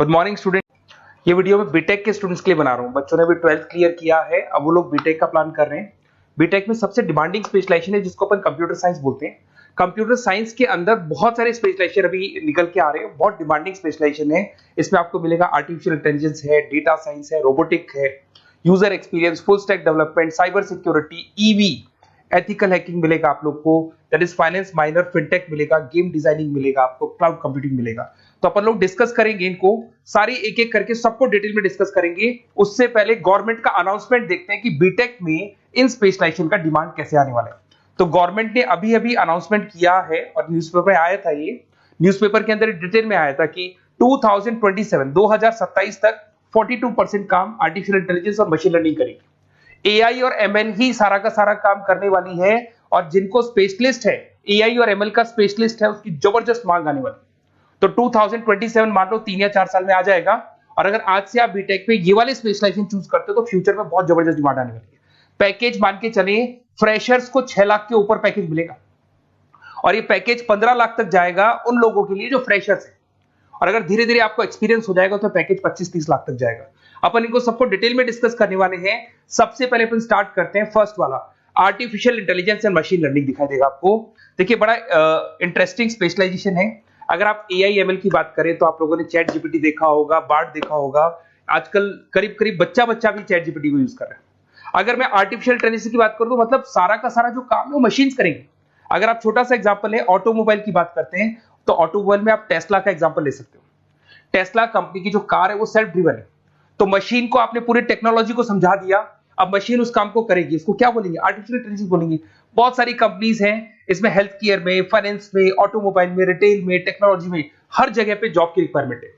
Good morning student. ये video मैं BTech के स्टूडेंट्स के लिए बना रहा हूँ। बच्चों ने भी 12th क्लियर किया है, अब वो लोग बीटेक का प्लान कर रहे हैं। बीटेक में सबसे डिमांडिंग स्पेशलाइजेशन है जिसको अपन कंप्यूटर साइंस बोलते हैं। कंप्यूटर साइंस के अंदर बहुत सारे स्पेशलाइजेशन अभी निकल के आ रहे हैं, बहुत डिमांडिंग स्पेशलाइजेशन है। इसमें आपको मिलेगा आर्टिफिशियल इंटेलिजेंस है, डेटा साइंस है, रोबोटिक है, user experience, full stack development, cyber security, EV, ethical hacking मिलेगा आप लोग को, that is finance minor, fintech मिलेगा, गेम डिजाइनिंग मिलेगा, आपको क्लाउड कंप्यूटिंग मिलेगा। तो अपन लोग डिस्कस करेंगे इनको सारी एक एक करके, सबको डिटेल में डिस्कस करेंगे। उससे पहले गवर्नमेंट का अनाउंसमेंट देखते हैं कि बीटेक में इन स्पेशलाइजेशन का डिमांड कैसे आने वाला है। तो गवर्नमेंट ने अभी अभी अनाउंसमेंट किया है और न्यूज़पेपर में आया था, ये न्यूज़पेपर के अंदर डिटेल में आया था कि 2027 तक 42% काम आर्टिफिशियल इंटेलिजेंस और मशीन लर्निंग करेगी। एआई और एमएल ही सारा का सारा काम करने वाली है, और जिनको स्पेशलिस्ट है, एआई और एमएल का स्पेशलिस्ट है, उसकी जबरदस्त मांग आने वाली है। तो 2027 मान लो 3 या 4 साल में आ जाएगा। और अगर आज से आप बीटेक पे ये वाले स्पेशलाइजेशन चूज करते हो तो फ्यूचर में बहुत जबरदस्त डिमांड आने वाली है। पैकेज मान के चले, फ्रेशर्स को 6 लाख के ऊपर पैकेज मिलेगा, और ये पैकेज 15 लाख तक जाएगा उन लोगों के लिए जो फ्रेशर्स है। और अगर धीरे धीरे आपको एक्सपीरियंस हो जाएगा तो पैकेज 25-30 लाख तक जाएगा। अपन इनको सबको डिटेल में डिस्कस करने वाले हैं। सबसे पहले अपन स्टार्ट करते हैं फर्स्ट वाला, artificial intelligence and machine learning दिखाई देगा आपको। देखिए बड़ा इंटरेस्टिंग स्पेशलाइजेशन है। अगर आप एआई एमएल की बात करें तो आप लोगों ने चैट जीपीटी देखा होगा, बार्ड देखा होगा। आजकल करीब करीब बच्चा भी चैट जीपीटी को यूज कर रहा है। अगर मैं आर्टिफिशियल इंटेलिजेंस की बात करूं तो मतलब सारा का सारा जो काम है वो मशीन्स करेंगे। अगर आप छोटा सा एग्जांपल है, ऑटोमोबाइल की बात करते हैं तो ऑटोमोबाइल में आप टेस्ला का एग्जांपल ले सकते हो। टेस्ला कंपनी की जो कार है वो सेल्फ ड्रिवन है। तो मशीन को आपने पूरी टेक्नोलॉजी को समझा दिया, अब मशीन उस काम को करेगी। इसको क्या बोलेंगे? आर्टिफिशियल इंटेलिजेंस बोलेंगे। बहुत सारी कंपनीज हैं इसमें, हेल्थ केयर में, फाइनेंस में, ऑटोमोबाइल में, रिटेल में, टेक्नोलॉजी में, हर जगह पे जॉब की रिक्वायरमेंट है।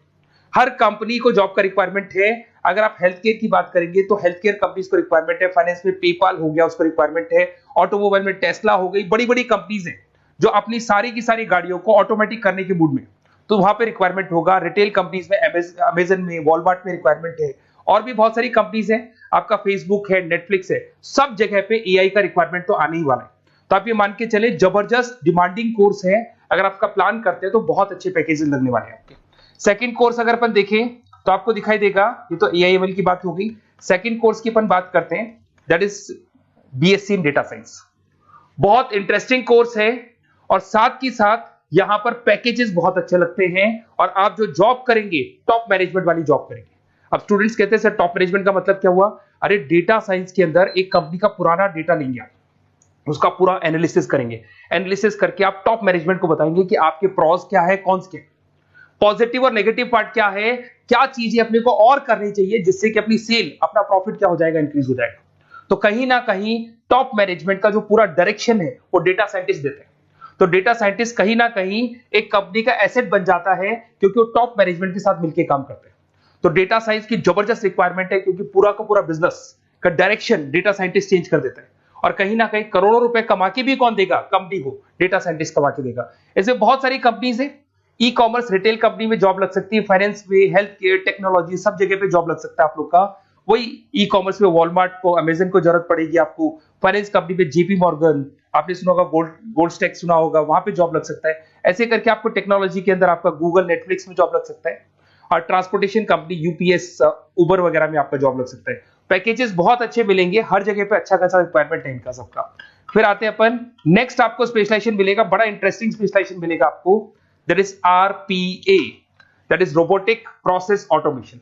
हर कंपनी को जॉब का रिक्वायरमेंट है। अगर आप हेल्थ केयर की बात करेंगे तो हेल्थ केयर कंपनीज को रिक्वायरमेंट है, फाइनेंस में पेपाल हो गया उसको रिक्वायरमेंट है, ऑटोमोबाइल में टेस्ला हो गई, बड़ी बड़ी कंपनीज हैं जो अपनी सारी की सारी गाड़ियों को ऑटोमेटिक करने के मूड में, तो वहां पे रिक्वायरमेंट होगा। रिटेल कंपनीज में अमेजन में, वॉलमार्ट में रिक्वायरमेंट है, और भी बहुत सारी कंपनीज हैं, आपका फेसबुक है, नेटफ्लिक्स है, सब जगह पे एआई का रिक्वायरमेंट तो आने ही वाला है। तो आप ये मान के चले जबरदस्त डिमांडिंग कोर्स है। अगर आपका प्लान करते हैं तो बहुत अच्छे पैकेजेस लगने वाले हैं आपके। सेकंड कोर्स अगर अपन देखें तो आपको दिखाई देगा, ये तो एआई एमएल की बात हो गई। सेकंड कोर्स की अपन बात करते हैं, that is BSc in data science. बहुत इंटरेस्टिंग कोर्स है, और साथ ही साथ यहां पर पैकेजेस बहुत अच्छे लगते हैं, और आप जो जॉब करेंगे टॉप मैनेजमेंट वाली जॉब करेंगे। अब स्टूडेंट्स कहते हैं सर टॉप मैनेजमेंट का मतलब क्या हुआ? अरे डेटा साइंस के अंदर एक कंपनी का पुराना डेटा लेंगे आप, उसका पूरा एनालिसिस करेंगे, एनालिसिस करके आप टॉप मैनेजमेंट को बताएंगे कि आपके प्रॉस क्या है, कॉन्स क्या है, पॉजिटिव और नेगेटिव पार्ट क्या है, क्या चीजें अपने को और करनी चाहिए जिससे कि अपनी सेल, अपना प्रॉफिट क्या हो जाएगा, इंक्रीज हो जाएगा। तो कहीं ना कहीं टॉप मैनेजमेंट का जो पूरा डायरेक्शन है वो डेटा साइंटिस्ट देते हैं। तो डेटा साइंटिस्ट कहीं ना कहीं एक कंपनी का एसेट बन जाता है, क्योंकि वो टॉप मैनेजमेंट के साथ मिलकर काम करते हैं। तो डेटा साइंस की जबरदस्त रिक्वायरमेंट है, क्योंकि पूरा का पूरा बिजनेस का डायरेक्शन डेटा साइंटिस्ट चेंज कर देता है। और कहीं ना कहीं करोड़ों रुपए कमा के भी कौन देगा? कंपनी को डेटा साइंटिस्ट कमा के देगा। ऐसे बहुत सारी कंपनीज है, ई कॉमर्स, रिटेल कंपनी में जॉब लग सकती है, फाइनेंस में, हेल्थ केयर, टेक्नोलॉजी, सब जगह पे जॉब लग सकता है आप लोग का। वही ई कॉमर्स में वॉलमार्ट को, अमेजन को जरूरत पड़ेगी आपको। फाइनेंस कंपनी में जेपी मॉर्गन, आपने सुना होगा, गोल्ड स्टैक सुना होगा, वहां पे जॉब लग सकता है। ऐसे करके आपको टेक्नोलॉजी के अंदर आपका गूगल, नेटफ्लिक्स में जॉब लग सकता है। और ट्रांसपोर्टेशन कंपनी, यूपीएस, उबर वगैरह में आपका जॉब लग सकता है। पैकेजेस बहुत अच्छे मिलेंगे, हर जगह पे अच्छा खासा रिक्वायरमेंट है इनका सबका। फिर आते हैं अपन नेक्स्ट, आपको स्पेशलाइजेशन मिलेगा, बड़ा इंटरेस्टिंग स्पेशलाइजेशन मिलेगा आपको, that is RPA, that is robotic process automation.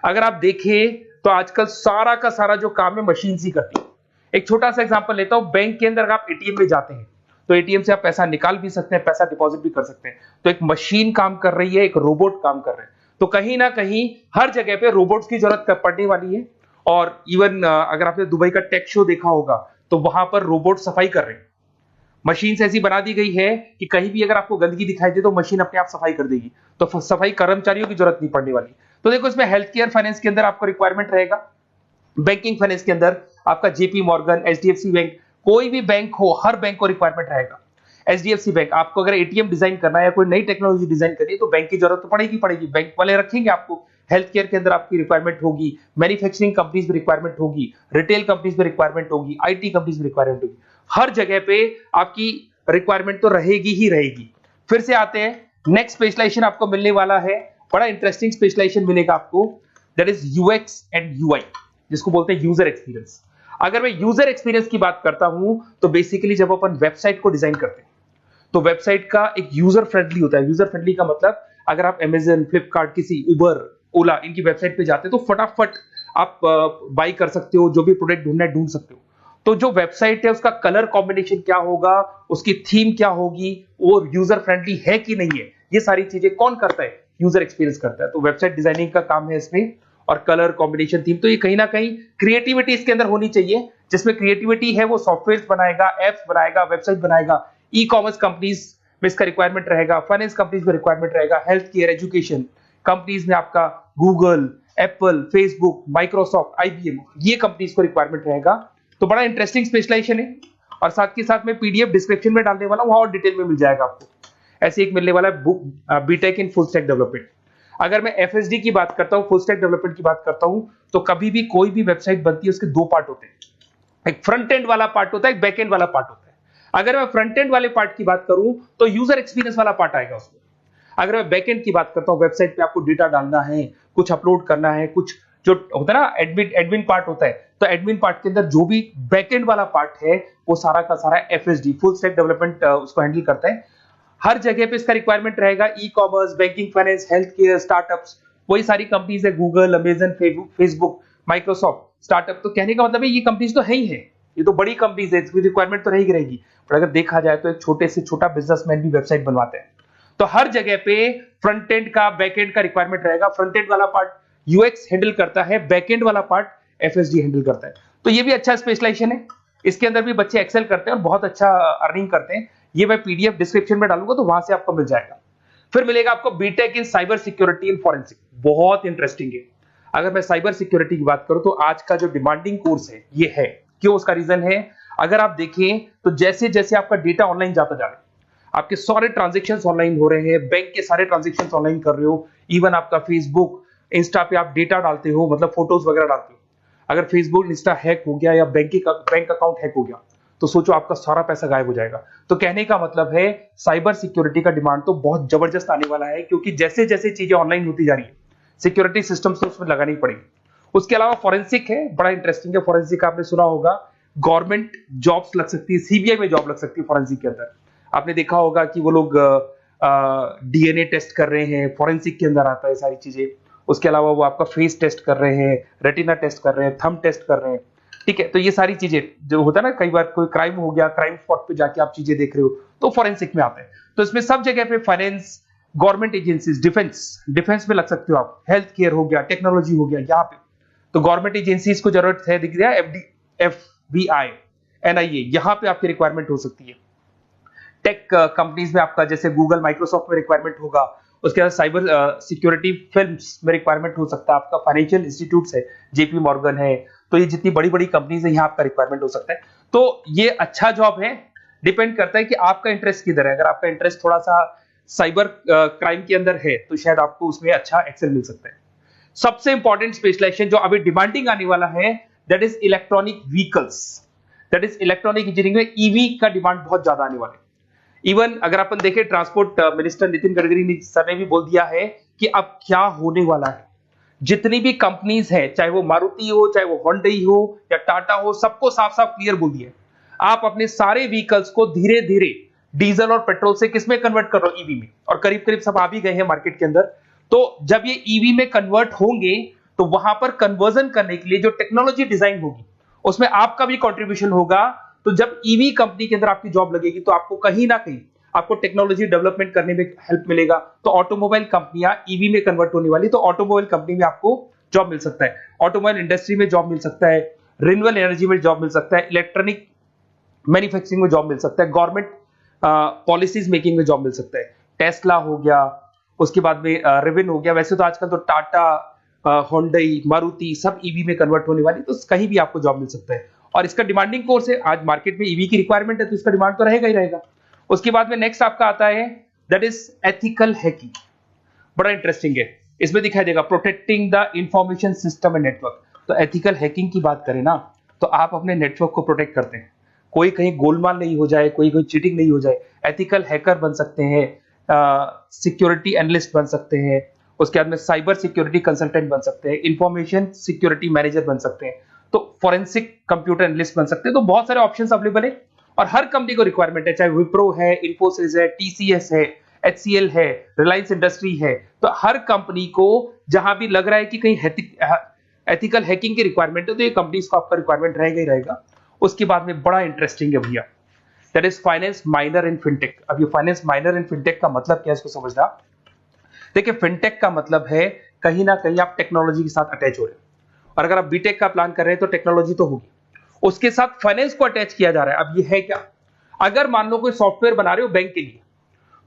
अगर आप देखें तो आजकल सारा का सारा जो काम है मशीन ही करती है। एक छोटा सा एग्जांपल लेता हूं, बैंक के अंदर अगर आप एटीएम में जाते हैं तो एटीएम से आप पैसा निकाल भी सकते हैं, पैसा डिपॉजिट भी कर सकते हैं। तो एक मशीन काम कर रही है, एक रोबोट काम कर रहे हैं। तो कहीं ना कहीं हर जगह पे रोबोट्स की जरूरत पड़ने वाली है। और इवन अगर आपने दुबई का टेक शो देखा होगा तो वहां पर रोबोट सफाई कर रहे हैं। मशीन ऐसी बना दी गई है कि कहीं भी अगर आपको गंदगी दिखाई दे तो मशीन अपने आप सफाई कर देगी। तो सफाई कर्मचारियों की जरूरत नहीं पड़ने वाली। तो देखो इसमें हेल्थ केयर, फाइनेंस के अंदर आपको रिक्वायरमेंट रहेगा। बैंकिंग फाइनेंस के अंदर आपका जेपी मॉर्गन, एचडीएफसी बैंक, कोई भी बैंक हो, हर बैंक को रिक्वायरमेंट रहेगा। एचडीएफसी बैंक, आपको अगर एटीएम डिजाइन करना है या कोई नई टेक्नोलॉजी डिजाइन करनी है तो बैंक की जरूरत तो पड़ेगी, बैंक वाले रखेंगे आपको। हेल्थ केयर के अंदर आपकी रिक्वायरमेंट होगी, मैन्युफैक्चरिंग कंपनीज में रिक्वायरमेंट होगी, रिटेल कंपनीज में रिक्वायरमेंट होगी, आईटी कंपनीज में रिक्वायरमेंट होगी। हर जगह पे आपकी रिक्वायरमेंट तो रहेगी ही रहेगी। फिर से आते हैं नेक्स्ट स्पेशलाइजेशन आपको मिलने वाला है बड़ा इंटरेस्टिंग स्पेशलाइजेशन मिलेगा आपको, that is UX and UI, जिसको बोलते हैं यूजर एक्सपीरियंस। अगर मैं यूजर एक्सपीरियंस की बात करता हूं तो बेसिकली जब अपन वेबसाइट को डिजाइन करते हैं तो वेबसाइट का एक यूजर फ्रेंडली होता है। यूजर फ्रेंडली का मतलब अगर आप अमेजन, फ्लिपकार्ट, किसी उबर, ओला इनकी वेबसाइट पे जाते हैं तो फटाफट आप बाई कर सकते हो, जो भी प्रोडक्ट ढूंढना है ढूंढ सकते हो। तो जो वेबसाइट है उसका कलर कॉम्बिनेशन क्या होगा, उसकी थीम क्या होगी, वो यूजर फ्रेंडली है कि नहीं है, ये सारी चीजें कौन करता है, यूजर एक्सपीरियंस करता है। तो वेबसाइट डिजाइनिंग का काम है इसमें, और कलर कॉम्बिनेशन, थीम, तो ये कहीं ना कहीं क्रिएटिविटी इसके अंदर होनी चाहिए। जिसमें क्रिएटिविटी है वो सॉफ्टवेयर बनाएगा, एप्स बनाएगा, वेबसाइट बनाएगा। ई कॉमर्स कंपनीज में इसका रिक्वायरमेंट रहेगा, फाइनेंस कंपनीज में रिक्वायरमेंट रहेगा, हेल्थ केयर, एजुकेशन कंपनीज में आपका Google, Apple, Facebook, Microsoft, IBM, ये कंपनीज को रिक्वायरमेंट रहेगा। तो बड़ा इंटरेस्टिंग स्पेशलाइजेशन है। और साथ के साथ में पीडीएफ डिस्क्रिप्शन में डालने वाला हूं, वहां और डिटेल में मिल जाएगा आपको। ऐसे एक मिलने वाला है book, BTech in full stack development. अगर मैं एफएसडी की बात करता हूं, फुल स्टैक डेवलपमेंट की बात करता हूं, तो कभी भी कोई भी वेबसाइट बनती है उसके दो पार्ट होते हैं, एक फ्रंट एंड वाला पार्ट होता है, एक बैक एंड वाला पार्ट होता है। अगर मैं फ्रंट एंड वाले पार्ट की बात करूं तो यूजर एक्सपीरियंस वाला पार्ट आएगा उसमें। अगर मैं बैक एंड की बात करता हूं, वेबसाइट पे आपको डेटा डालना है, कुछ अपलोड करना है, कुछ जो होता है ना एडमिन पार्ट होता है, तो एडमिन पार्ट के अंदर जो भी बैक एंड वाला पार्ट है वो सारा का सारा एफएसडी, फुल स्टैक डेवलपमेंट, उसको हैंडल करता है। हर जगह पे इसका रिक्वायरमेंट रहेगा। E commerce, banking, finance, health care, startups, वही सारी कंपनीज है, Google, Amazon, Facebook, Microsoft, startup. तो कहने का मतलब है ये कंपनीज तो है ही है, ये तो बड़ी कंपनीज है, इसकी रिक्वायरमेंट तो रहेगी रहेगी। पर अगर देखा जाए तो एक छोटे से छोटा बिजनेसमैन भी वेबसाइट बनवाते हैं। तो हर जगह पे फ्रंट एंड का, बैक एंड का रिक्वायरमेंट रहेगा। फ्रंट एंड वाला पार्ट यूएक्स हैंडल करता है, बैक एंड वाला पार्ट एफएसडी हैंडल करता है। तो ये भी अच्छा स्पेशलाइजेशन है। इसके अंदर भी बच्चे एक्सेल करते हैं और बहुत अच्छा अर्निंग करते हैं। ये मैं पीडीएफ डिस्क्रिप्शन में डालूंगा तो वहां से आपको मिल जाएगा। फिर मिलेगा आपको BTech in cyber security and forensic, बहुत इंटरेस्टिंग है। अगर मैं साइबर सिक्योरिटी की बात करूं तो आज का जो डिमांडिंग कोर्स है ये है। क्यों? उसका रीजन है, अगर आप देखें तो जैसे जैसे आपका डेटा ऑनलाइन जाता जा रहा है, आपके सारे ट्रांजेक्शंस ऑनलाइन हो रहे हैं, बैंक के सारे ट्रांजेक्शंस ऑनलाइन कर रहे हो, इवन आपका फेसबुक, इंस्टा पे आप डेटा डालते हो, मतलब फोटोज वगैरह डालते हो। अगर फेसबुक, इंस्टा हैक हो गया या बैंक अकाउंट हैक हो गया तो सोचो आपका सारा पैसा गायब हो जाएगा। तो कहने का मतलब है साइबर सिक्योरिटी का डिमांड तो बहुत जबरदस्त आने वाला है, क्योंकि जैसे जैसे चीजें ऑनलाइन होती जा रही है सिक्योरिटी सिस्टम्स तो उसमें लगानी पड़ेगी। उसके अलावा फॉरेंसिक है, बड़ा इंटरेस्टिंग है। फॉरेंसिक आपने सुना होगा, गवर्नमेंट जॉब्स लग सकती है, सीबीआई में जॉब लग सकती है फॉरेंसिक के अंदर। आपने देखा होगा कि वो लोग डीएनए टेस्ट कर रहे हैं, फॉरेंसिक के अंदर आता है सारी चीजें। उसके अलावा वो आपका फेस टेस्ट कर रहे हैं, रेटिना टेस्ट कर रहे हैं, थंब टेस्ट कर रहे हैं, ठीक है। तो ये सारी चीजें जो होता है ना, कई बार कोई क्राइम हो गया, क्राइम स्पॉट पे जाके आप चीजें देख रहे हो तो फॉरेंसिक में आता है। तो इसमें सब जगह पे फाइनेंस, गवर्नमेंट एजेंसीज, डिफेंस में लग सकते हो आप, हेल्थ केयर हो गया, टेक्नोलॉजी हो गया, यहाँ पे तो गवर्नमेंट एजेंसीज को जरूरत है, दिख गया एफबीआई, एनआईए, यहाँ पे आपकी रिक्वायरमेंट हो सकती है। टेक कंपनीज में आपका जैसे गूगल, माइक्रोसॉफ्ट में रिक्वायरमेंट होगा। उसके बाद साइबर सिक्योरिटी फिल्म्स में रिक्वायरमेंट हो सकता है आपका, फाइनेंशियल इंस्टीट्यूट्स है, जेपी मॉर्गन है, तो ये जितनी बड़ी बड़ी कंपनीज है यहाँ आपका रिक्वायरमेंट हो सकता है। तो ये अच्छा जॉब है, डिपेंड करता है कि आपका इंटरेस्ट किधर है। अगर आपका इंटरेस्ट थोड़ा सा साइबर क्राइम के अंदर है तो शायद आपको उसमें अच्छा एक्सेल मिल सकता है। सबसे इंपॉर्टेंट स्पेशलाइजेशन जो अभी डिमांडिंग आने वाला है, that is electronic vehicles, that is electronic engineering में ईवी का डिमांड बहुत ज्यादा आने वाला है। इवन अगर अपन देखें, transport minister Nitin Gadkari sir ने भी बोल दिया है कि अब क्या होने वाला है, जितनी भी कंपनीज है, चाहे वो मारुति हो, चाहे वो होंडई हो या टाटा हो, सबको साफ साफ क्लियर बोल दिया, आप अपने सारे व्हीकल्स को धीरे धीरे डीजल और पेट्रोल से किसमें कन्वर्ट कर रहे हो, ईवी में। और करीब करीब सब आ भी गए हैं मार्केट के अंदर। तो जब ये ईवी में कन्वर्ट होंगे तो वहां पर कन्वर्जन करने के लिए जो टेक्नोलॉजी डिजाइन होगी उसमें आपका भी कंट्रीब्यूशन होगा। तो जब ईवी कंपनी के अंदर आपकी जॉब लगेगी तो आपको कहीं ना कहीं आपको टेक्नोलॉजी डेवलपमेंट करने में हेल्प मिलेगा। तो ऑटोमोबाइल कंपनियां ईवी में कन्वर्ट होने वाली, तो ऑटोमोबाइल कंपनी में आपको जॉब मिल सकता है, ऑटोमोबाइल इंडस्ट्री में जॉब मिल सकता है, रिन्यूएबल एनर्जी में जॉब मिल सकता है, इलेक्ट्रॉनिक मैन्युफैक्चरिंग में जॉब मिल सकता है, गवर्नमेंट पॉलिसीज मेकिंग में जॉब मिल सकता है। टेस्ला हो गया, उसके बाद में रिविन हो गया। वैसे तो आजकल तो टाटा, होंडई, मारुति सब ईवी में कन्वर्ट होने वाली, तो कहीं भी आपको जॉब मिल सकता है। और इसका डिमांडिंग कोर्स है, आज मार्केट में ईवी की रिक्वायरमेंट है तो इसका डिमांड तो रहेगा ही रहेगा। उसके बाद में नेक्स्ट आपका आता है दैट इज एथिकल हैकिंग, बड़ा इंटरेस्टिंग है। इसमें दिखाई देगा protecting the information system and network. तो एथिकल हैकिंग की बात करें ना, तो आप अपने नेटवर्क को प्रोटेक्ट करते हैं, कोई कहीं गोलमाल नहीं हो जाए, कोई चीटिंग नहीं हो जाए। एथिकल हैकर बन सकते हैं, सिक्योरिटी एनालिस्ट बन सकते हैं, उसके बाद में साइबर सिक्योरिटी कंसल्टेंट बन सकते हैं, इंफॉर्मेशन सिक्योरिटी मैनेजर बन सकते हैं, तो फॉरेंसिक कंप्यूटर एनालिस्ट बन सकते हैं। तो बहुत सारे ऑप्शंस अवेलेबल है और हर कंपनी को रिक्वायरमेंट है, चाहे विप्रो है, इन्फोसिस है, टीसीएस है, एचसीएल है, रिलायंस इंडस्ट्री है। तो हर कंपनी को जहां भी लग रहा है कि कहीं एथिकल हैकिंग की रिक्वायरमेंट है तो ये कंपनीज को आपका रिक्वायरमेंट रहेगा ही रहेगा। उसके बाद में बड़ा इंटरेस्टिंग है भैया, that is finance minor in fintech. अब ये फाइनेंस माइनर इन फिनटेक का मतलब क्या है इसको समझना। देखिए फिनटेक का मतलब है कहीं ना कहीं आप टेक्नोलॉजी के साथ अटैच हो रहे हैं, और अगर आप बीटेक का प्लान कर रहे हैं तो टेक्नोलॉजी तो होगी, उसके साथ फाइनेंस को अटैच किया जा रहा है। अब ये है क्या, अगर मान लो कोई सॉफ्टवेयर बना रहे हो बैंक के लिए,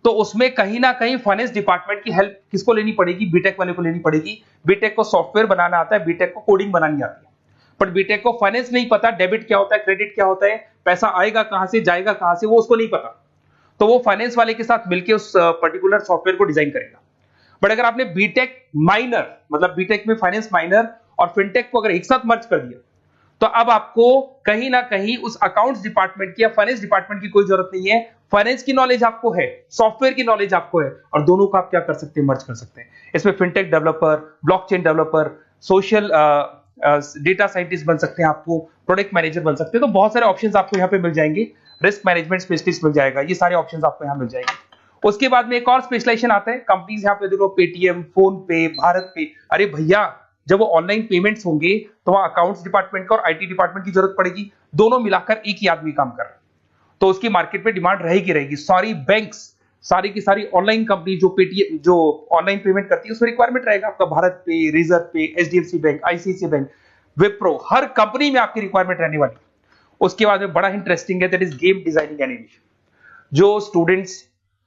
तो उसमें कहीं ना कहीं फाइनेंस डिपार्टमेंट की हेल्प किसको लेनी पड़ेगी, बीटेक वाले को लेनी पड़ेगी। बीटेक को सॉफ्टवेयर बनाना आता है, बीटेक को कोडिंग बनानी आती है, पर बीटेक को फाइनेंस नहीं पता, डेबिट क्या होता है, क्रेडिट क्या होता है, पैसा आएगा कहां से जाएगा कहां से, वो उसको नहीं पता। तो वो फाइनेंस वाले के साथ मिलकर उस पर्टिकुलर सॉफ्टवेयर को डिजाइन करेगा। बट अगर आपने बीटेक माइनर मतलब बीटेक में फाइनेंस माइनर और फिनटेक को अगर एक साथ मर्ज कर दिया, तो अब आपको कहीं ना कहीं उस अकाउंट्स डिपार्टमेंट की या फाइनेंस डिपार्टमेंट की कोई जरूरत नहीं है। फाइनेंस की नॉलेज आपको है, सॉफ्टवेयर की नॉलेज आपको है, और दोनों को आप क्या कर सकते हैं, मर्ज कर सकते हैं। इसमें fintech developer, blockchain developer, social data scientist बन सकते हैं, आपको प्रोडक्ट मैनेजर बन सकते हैं। तो बहुत सारे ऑप्शंस आपको यहाँ पे मिल जाएंगे, रिस्क मैनेजमेंट स्पेशलिस्ट मिल जाएगा, ये सारे ऑप्शंस आपको यहाँ मिल जाएंगे। उसके बाद में एक और स्पेशलाइजेशन आता है, कंपनीज यहाँ पे देखो पेटीएम, फोन पे, भारत पे। अरे भैया जब वो ऑनलाइन पेमेंट्स होंगे तो वहां अकाउंट्स डिपार्टमेंट का और आईटी डिपार्टमेंट की जरूरत पड़ेगी, दोनों मिलाकर एक ही आदमी काम कर रहा है, तो उसकी मार्केट में डिमांड रहेगी रहेगी। सारी बैंक्स, सारी की सारी ऑनलाइन कंपनी जो पेटीएम जो ऑनलाइन पेमेंट करती है उसमें रिक्वायरमेंट रहेगा आपका, भारत पे, Razorpay, HDFC bank, ICICI bank, Wipro, हर कंपनी में आपकी रिक्वायरमेंट रहने वाली। उसके बाद में बड़ा इंटरेस्टिंग है, that is game designing animation. जो स्टूडेंट्स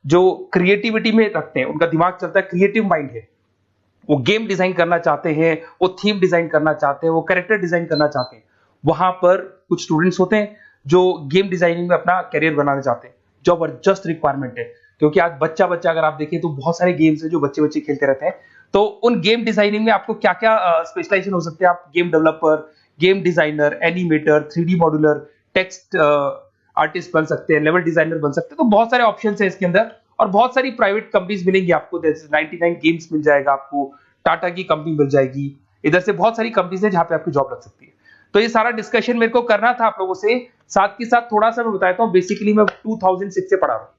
जो क्रिएटिविटी में रखते हैं, उनका दिमाग चलता है, क्रिएटिव माइंड है, वो गेम डिजाइन करना चाहते हैं, वो थीम डिजाइन करना चाहते हैं, वो कैरेक्टर डिजाइन करना चाहते हैं, वहां पर कुछ स्टूडेंट्स होते हैं जो गेम डिजाइनिंग में अपना करियर बनाना चाहते हैं। जबरदस्त रिक्वायरमेंट है, क्योंकि आज बच्चा बच्चा अगर आप देखें तो बहुत सारे गेम्स हैं जो बच्चे बच्चे खेलते रहते हैं। तो उन गेम डिजाइनिंग में आपको क्या क्या स्पेशलाइजेशन हो सकते हैं, आप game developer, game designer, animator, 3D modular, text artist बन सकते हैं, लेवल डिजाइनर बन सकते हैं। तो बहुत सारे ऑप्शंस हैं इसके अंदर, और बहुत सारी प्राइवेट कंपनीज मिलेंगी आपको, जैसे 99 गेम्स मिल जाएगा आपको, टाटा की कंपनी मिल जाएगी, इधर से बहुत सारी कंपनीज है जहां पे आपकी जॉब लग सकती है। तो ये सारा डिस्कशन मेरे को करना था आप लोगों से, साथ के साथ थोड़ा सा मैं बताता हूँ। बेसिकली मैं 2006 से पढ़ा रहा हूँ,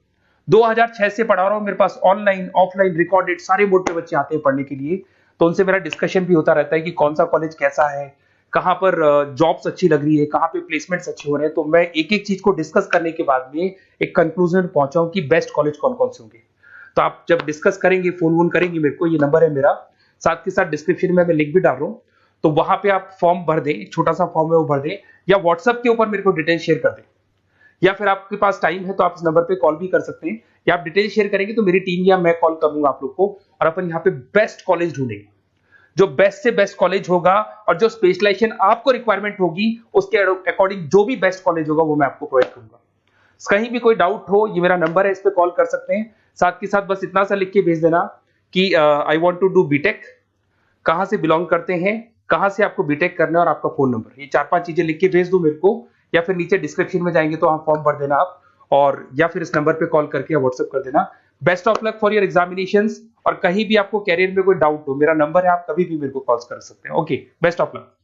2006 से पढ़ा रहा हूँ। मेरे पास ऑनलाइन ऑफलाइन रिकॉर्डेड सारे मोड पे बच्चे आते हैं पढ़ने के लिए, तो उनसे मेरा डिस्कशन भी होता रहता है कि कौन सा कॉलेज कैसा है, कहाँ पर जॉब्स अच्छी लग रही है, कहाँ पे प्लेसमेंट्स अच्छे हो रहे हैं। तो मैं एक एक चीज को डिस्कस करने के बाद में एक कंक्लूजन में पहुंचा हूं कि बेस्ट कॉलेज कौन कौन से होंगे। तो आप जब डिस्कस करेंगे, फोन वोन करेंगे मेरे को, ये नंबर है मेरा, साथ के साथ डिस्क्रिप्शन में मैं लिंक भी डाल रहा हूँ, तो वहां पे आप फॉर्म भर दें, छोटा सा फॉर्म है वो भर दें, या व्हाट्सएप के ऊपर मेरे को डिटेल शेयर कर दें, या फिर आपके पास टाइम है तो आप इस नंबर पे कॉल भी कर सकते हैं, या आप डिटेल शेयर करेंगे तो मेरी टीम या मैं कॉल करूंगा आप लोग को, और अपन यहाँ पे बेस्ट कॉलेज ढूंढेंगे। जो बेस्ट से बेस्ट कॉलेज होगा और जो स्पेशलाइजेशन आपको रिक्वायरमेंट होगी उसके अकॉर्डिंग जो भी बेस्ट कॉलेज होगा वो मैं आपको प्रोवाइड करूंगा। कहीं भी कोई डाउट हो, ये मेरा नंबर है, इस पे कॉल कर सकते हैं। साथ के साथ बस इतना सा लिख के भेज देना कि I want to do BTech, कहां से बिलोंग करते हैं, कहां से आपको बीटेक करना है, और आपका फोन नंबर, ये 4-5 चीजें लिख के भेज दो मेरे को, या फिर नीचे डिस्क्रिप्शन में जाएंगे तो आप फॉर्म भर देना आप, और या फिर इस नंबर पे कॉल करके या व्हाट्सएप कर देना। Best of luck for your examinations, और कहीं भी आपको कैरियर में कोई डाउट हो, मेरा नंबर है, आप कभी भी मेरे को कॉल कर सकते हैं। Okay, best of luck.